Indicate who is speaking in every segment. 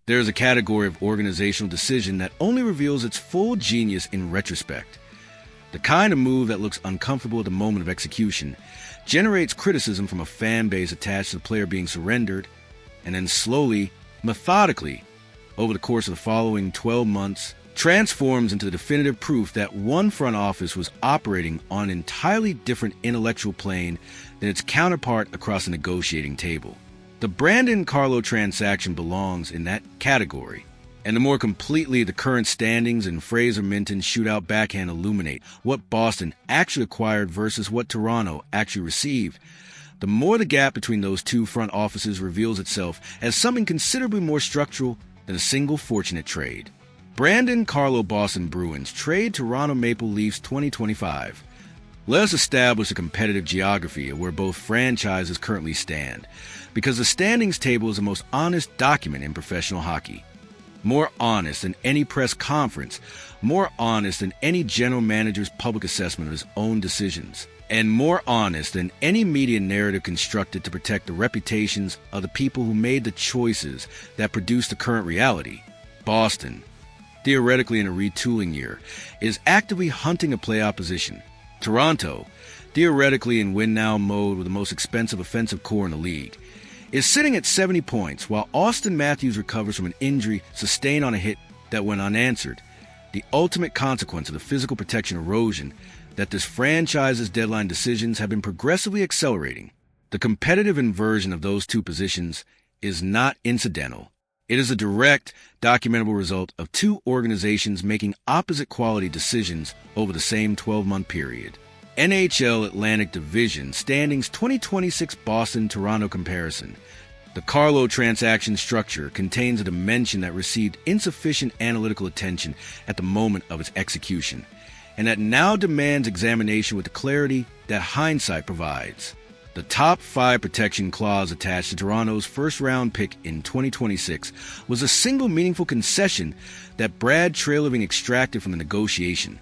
Speaker 1: There is a category of organizational decision that only reveals its full genius in retrospect. The kind of move that looks uncomfortable at the moment of execution generates criticism from a fan base attached to the player being surrendered, and then slowly, methodically, over the course of the following 12 months, transforms into the definitive proof that one front office was operating on an entirely different intellectual plane than its counterpart across the negotiating table. The Brandon Carlo transaction belongs in that category, and the more completely the current standings and Fraser-Minton shootout backhand illuminate what Boston actually acquired versus what Toronto actually received, the more the gap between those two front offices reveals itself as something considerably more structural than a single fortunate trade. Brandon Carlo Boston Bruins trade Toronto Maple Leafs 2025. Let us establish a competitive geography of where both franchises currently stand, because the standings table is the most honest document in professional hockey. More honest than any press conference, more honest than any general manager's public assessment of his own decisions, and more honest than any media narrative constructed to protect the reputations of the people who made the choices that produced the current reality. Boston, theoretically in a retooling year, is actively hunting a playoff position. Toronto, theoretically in win-now mode with the most expensive offensive core in the league, is sitting at 70 points while Auston Matthews recovers from an injury sustained on a hit that went unanswered, the ultimate consequence of the physical protection erosion that this franchise's deadline decisions have been progressively accelerating. The competitive inversion of those two positions is not incidental. It is a direct, documentable result of two organizations making opposite quality decisions over the same 12-month period. NHL Atlantic Division Standings 2026 Boston-Toronto comparison. The Carlo transaction structure contains a dimension that received insufficient analytical attention at the moment of its execution, and that now demands examination with the clarity that hindsight provides. The top 5 protection clause attached to Toronto's first-round pick in 2026 was a single meaningful concession that Brad Treliving extracted from the negotiation.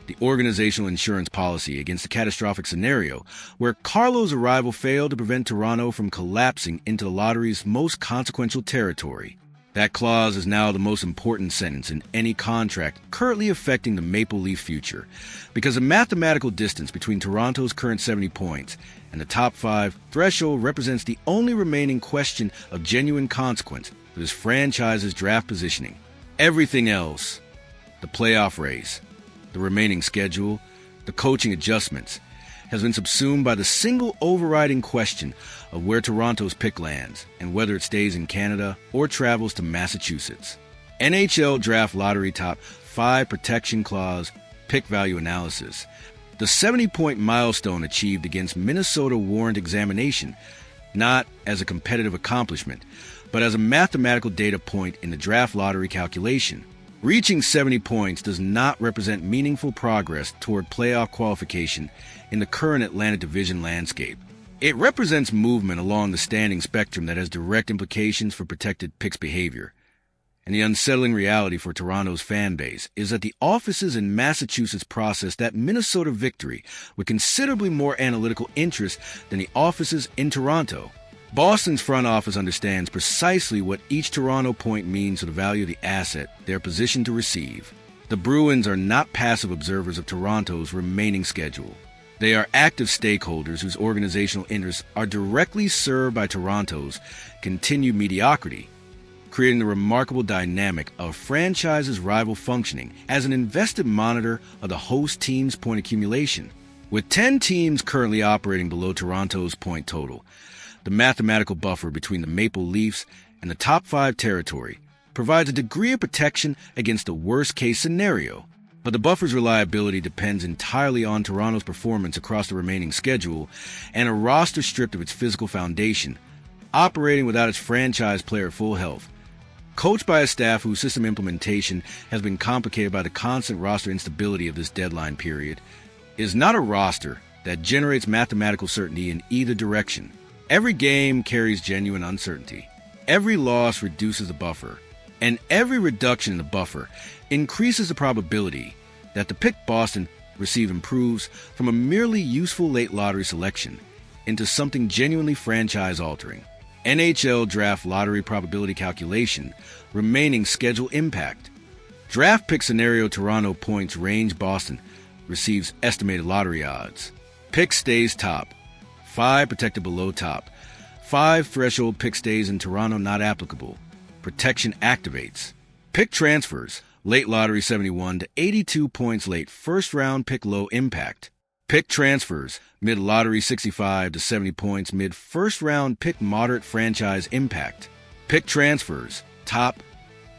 Speaker 1: The organizational insurance policy against the catastrophic scenario where Carlo's arrival failed to prevent Toronto from collapsing into the lottery's most consequential territory. That clause is now the most important sentence in any contract currently affecting the Maple Leaf future, because the mathematical distance between Toronto's current 70 points and the top 5 threshold represents the only remaining question of genuine consequence for this franchise's draft positioning. Everything else, the playoff race, the remaining schedule, the coaching adjustments, has been subsumed by the single overriding question of where Toronto's pick lands and whether it stays in Canada or travels to Massachusetts. NHL Draft Lottery Top 5 Protection Clause Pick Value Analysis. The 70-point milestone achieved against Minnesota warrant examination, not as a competitive accomplishment, but as a mathematical data point in the draft lottery calculation. Reaching 70 points does not represent meaningful progress toward playoff qualification in the current Atlantic Division landscape. It represents movement along the standing spectrum that has direct implications for protected picks behavior. And the unsettling reality for Toronto's fan base is that the offices in Massachusetts process that Minnesota victory with considerably more analytical interest than the offices in Toronto. Boston's front office understands precisely what each Toronto point means to the value of the asset they're positioned to receive. The Bruins are not passive observers of Toronto's remaining schedule. They are active stakeholders whose organizational interests are directly served by Toronto's continued mediocrity, creating the remarkable dynamic of franchise's rival functioning as an invested monitor of the host team's point accumulation. With 10 teams currently operating below Toronto's point total, the mathematical buffer between the Maple Leafs and the top 5 territory provides a degree of protection against the worst-case scenario. But the buffer's reliability depends entirely on Toronto's performance across the remaining schedule and a roster stripped of its physical foundation, operating without its franchise player at full health. Coached by a staff whose system implementation has been complicated by the constant roster instability of this deadline period, is not a roster that generates mathematical certainty in either direction. Every game carries genuine uncertainty. Every loss reduces the buffer, and every reduction in the buffer increases the probability that the pick Boston receive improves from a merely useful late lottery selection into something genuinely franchise-altering. NHL draft lottery probability calculation, remaining schedule impact. Draft pick scenario Toronto points range Boston receives estimated lottery odds. Pick stays top. 5 protected below top. 5 threshold pick stays in Toronto not applicable. Protection activates. Pick transfers. Late lottery 71 to 82 points late. First round pick low impact. Pick transfers. Mid lottery 65 to 70 points. Mid first round pick moderate franchise impact. Pick transfers. Top.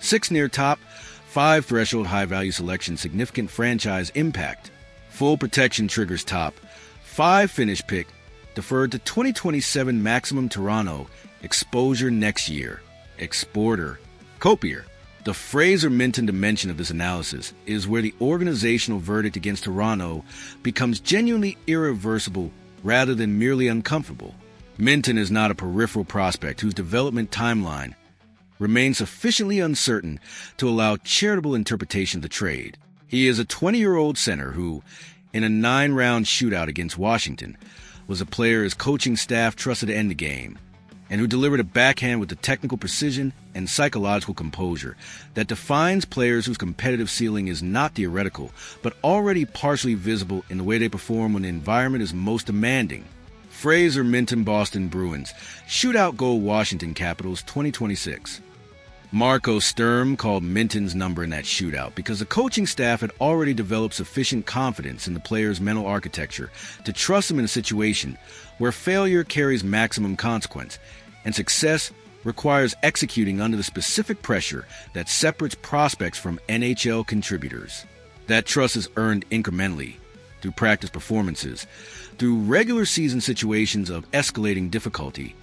Speaker 1: 6 near top. 5 threshold high value selection significant franchise impact. Full protection triggers top. 5 finish pick. Deferred to 2027 maximum Toronto. Exposure next year. Exporter. Copier. The Fraser-Minton dimension of this analysis is where the organizational verdict against Toronto becomes genuinely irreversible rather than merely uncomfortable. Minton is not a peripheral prospect whose development timeline remains sufficiently uncertain to allow charitable interpretation of the trade. He is a 20-year-old center who, in a 9-round shootout against Washington, was a player his coaching staff trusted to end the game, and who delivered a backhand with the technical precision and psychological composure that defines players whose competitive ceiling is not theoretical, but already partially visible in the way they perform when the environment is most demanding. Fraser-Minton Boston Bruins, shootout goal Washington Capitals 2026. Marco Sturm called Minton's number in that shootout because the coaching staff had already developed sufficient confidence in the player's mental architecture to trust him in a situation where failure carries maximum consequence and success requires executing under the specific pressure that separates prospects from NHL contributors. That trust is earned incrementally through practice performances, through regular season situations of escalating difficulty,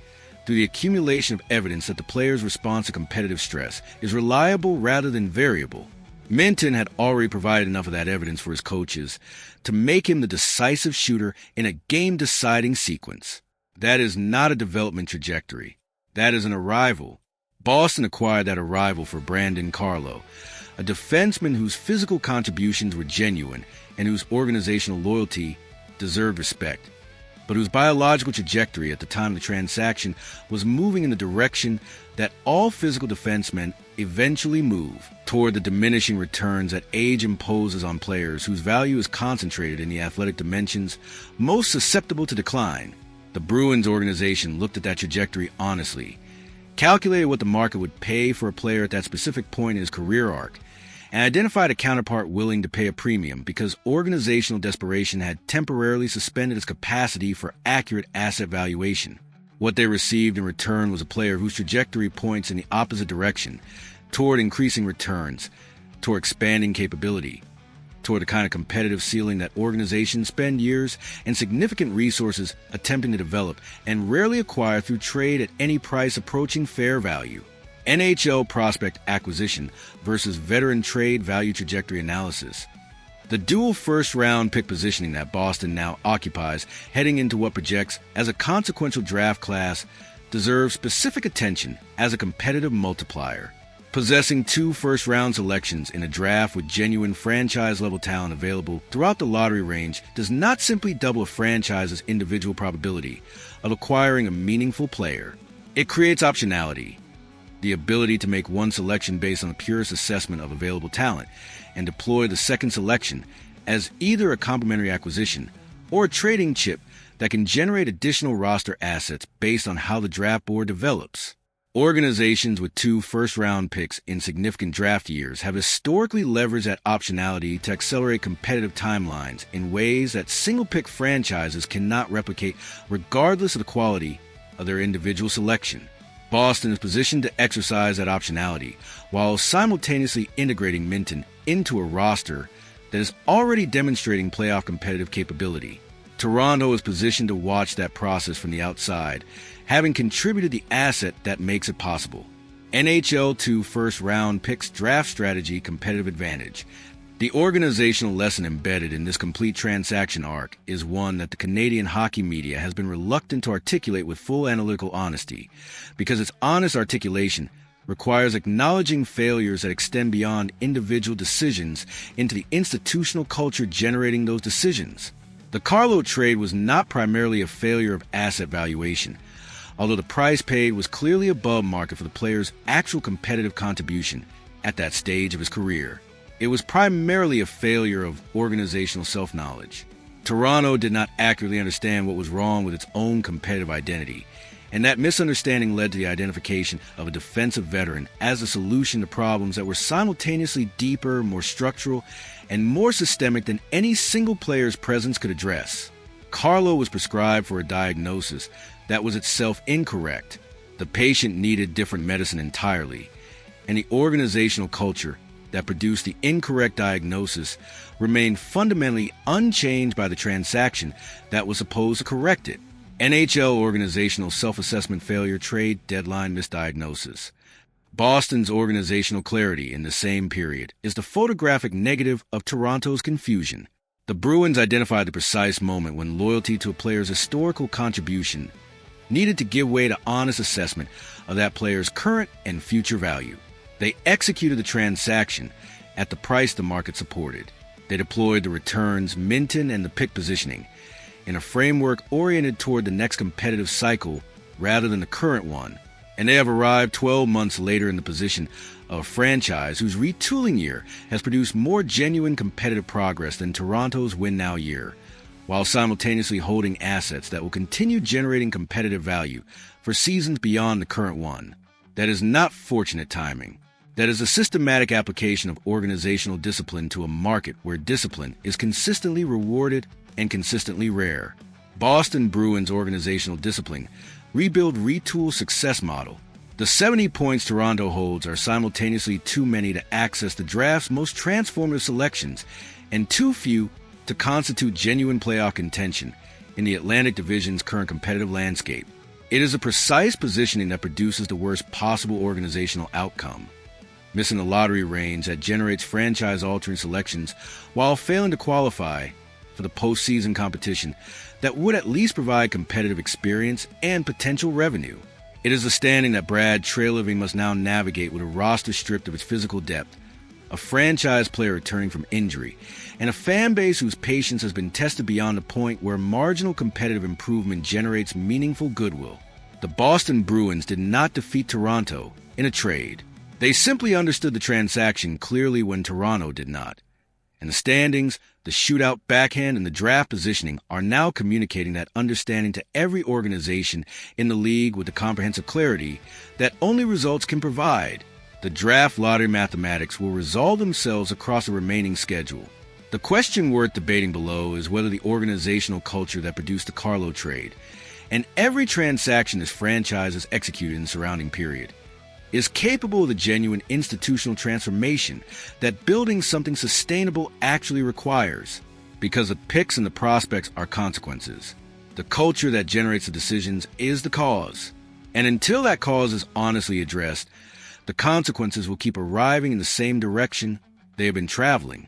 Speaker 1: through the accumulation of evidence that the player's response to competitive stress is reliable rather than variable. Minton had already provided enough of that evidence for his coaches to make him the decisive shooter in a game-deciding sequence. That is not a development trajectory. That is an arrival. Boston acquired that arrival for Brandon Carlo, a defenseman whose physical contributions were genuine and whose organizational loyalty deserved respect, but whose biological trajectory at the time of the transaction was moving in the direction that all physical defensemen eventually move, toward the diminishing returns that age imposes on players whose value is concentrated in the athletic dimensions most susceptible to decline. The Bruins organization looked at that trajectory honestly, calculated what the market would pay for a player at that specific point in his career arc, and identified a counterpart willing to pay a premium because organizational desperation had temporarily suspended its capacity for accurate asset valuation. What they received in return was a player whose trajectory points in the opposite direction, toward increasing returns, toward expanding capability, toward the kind of competitive ceiling that organizations spend years and significant resources attempting to develop and rarely acquire through trade at any price approaching fair value. NHL prospect acquisition versus veteran trade value trajectory analysis. The dual first-round pick positioning that Boston now occupies heading into what projects as a consequential draft class deserves specific attention as a competitive multiplier. Possessing 2 first-round selections in a draft with genuine franchise-level talent available throughout the lottery range does not simply double a franchise's individual probability of acquiring a meaningful player. It creates optionality, the ability to make one selection based on the purest assessment of available talent and deploy the second selection as either a complementary acquisition or a trading chip that can generate additional roster assets based on how the draft board develops. Organizations with 2 first-round picks in significant draft years have historically leveraged that optionality to accelerate competitive timelines in ways that single-pick franchises cannot replicate regardless of the quality of their individual selection. Boston is positioned to exercise that optionality while simultaneously integrating Minton into a roster that is already demonstrating playoff competitive capability. Toronto is positioned to watch that process from the outside, having contributed the asset that makes it possible. NHL 2 first-round picks draft strategy competitive advantage. The organizational lesson embedded in this complete transaction arc is one that the Canadian hockey media has been reluctant to articulate with full analytical honesty, because its honest articulation requires acknowledging failures that extend beyond individual decisions into the institutional culture generating those decisions. The Carlo trade was not primarily a failure of asset valuation, although the price paid was clearly above market for the player's actual competitive contribution at that stage of his career. It was primarily a failure of organizational self-knowledge. Toronto did not accurately understand what was wrong with its own competitive identity, and that misunderstanding led to the identification of a defensive veteran as a solution to problems that were simultaneously deeper, more structural, and more systemic than any single player's presence could address. Carlo was prescribed for a diagnosis that was itself incorrect. The patient needed different medicine entirely, and the organizational culture that produced the incorrect diagnosis remained fundamentally unchanged by the transaction that was supposed to correct it. NHL organizational self-assessment failure, trade deadline misdiagnosis. Boston's organizational clarity in the same period is the photographic negative of Toronto's confusion. The Bruins identified the precise moment when loyalty to a player's historical contribution needed to give way to honest assessment of that player's current and future value. They executed the transaction at the price the market supported. They deployed the returns, Minton, and the pick positioning in a framework oriented toward the next competitive cycle rather than the current one, and they have arrived 12 months later in the position of a franchise whose retooling year has produced more genuine competitive progress than Toronto's win-now year, while simultaneously holding assets that will continue generating competitive value for seasons beyond the current one. That is not fortunate timing. That is a systematic application of organizational discipline to a market where discipline is consistently rewarded and consistently rare. Boston Bruins organizational discipline, rebuild, retool success model. The 70 points Toronto holds are simultaneously too many to access the draft's most transformative selections and too few to constitute genuine playoff contention in the Atlantic Division's current competitive landscape. It is a precise positioning that produces the worst possible organizational outcome. Missing the lottery range that generates franchise-altering selections while failing to qualify for the postseason competition that would at least provide competitive experience and potential revenue. It is a standing that Brad Treliving must now navigate with a roster stripped of its physical depth, a franchise player returning from injury, and a fan base whose patience has been tested beyond the point where marginal competitive improvement generates meaningful goodwill. The Boston Bruins did not defeat Toronto in a trade. They simply understood the transaction clearly when Toronto did not. And the standings, the shootout backhand, and the draft positioning are now communicating that understanding to every organization in the league with the comprehensive clarity that only results can provide. The draft lottery mathematics will resolve themselves across the remaining schedule. The question worth debating below is whether the organizational culture that produced the Carlo trade, and every transaction this franchise has executed in the surrounding period, is capable of the genuine institutional transformation that building something sustainable actually requires, because the picks and the prospects are consequences. The culture that generates the decisions is the cause, and until that cause is honestly addressed, the consequences will keep arriving in the same direction they have been traveling.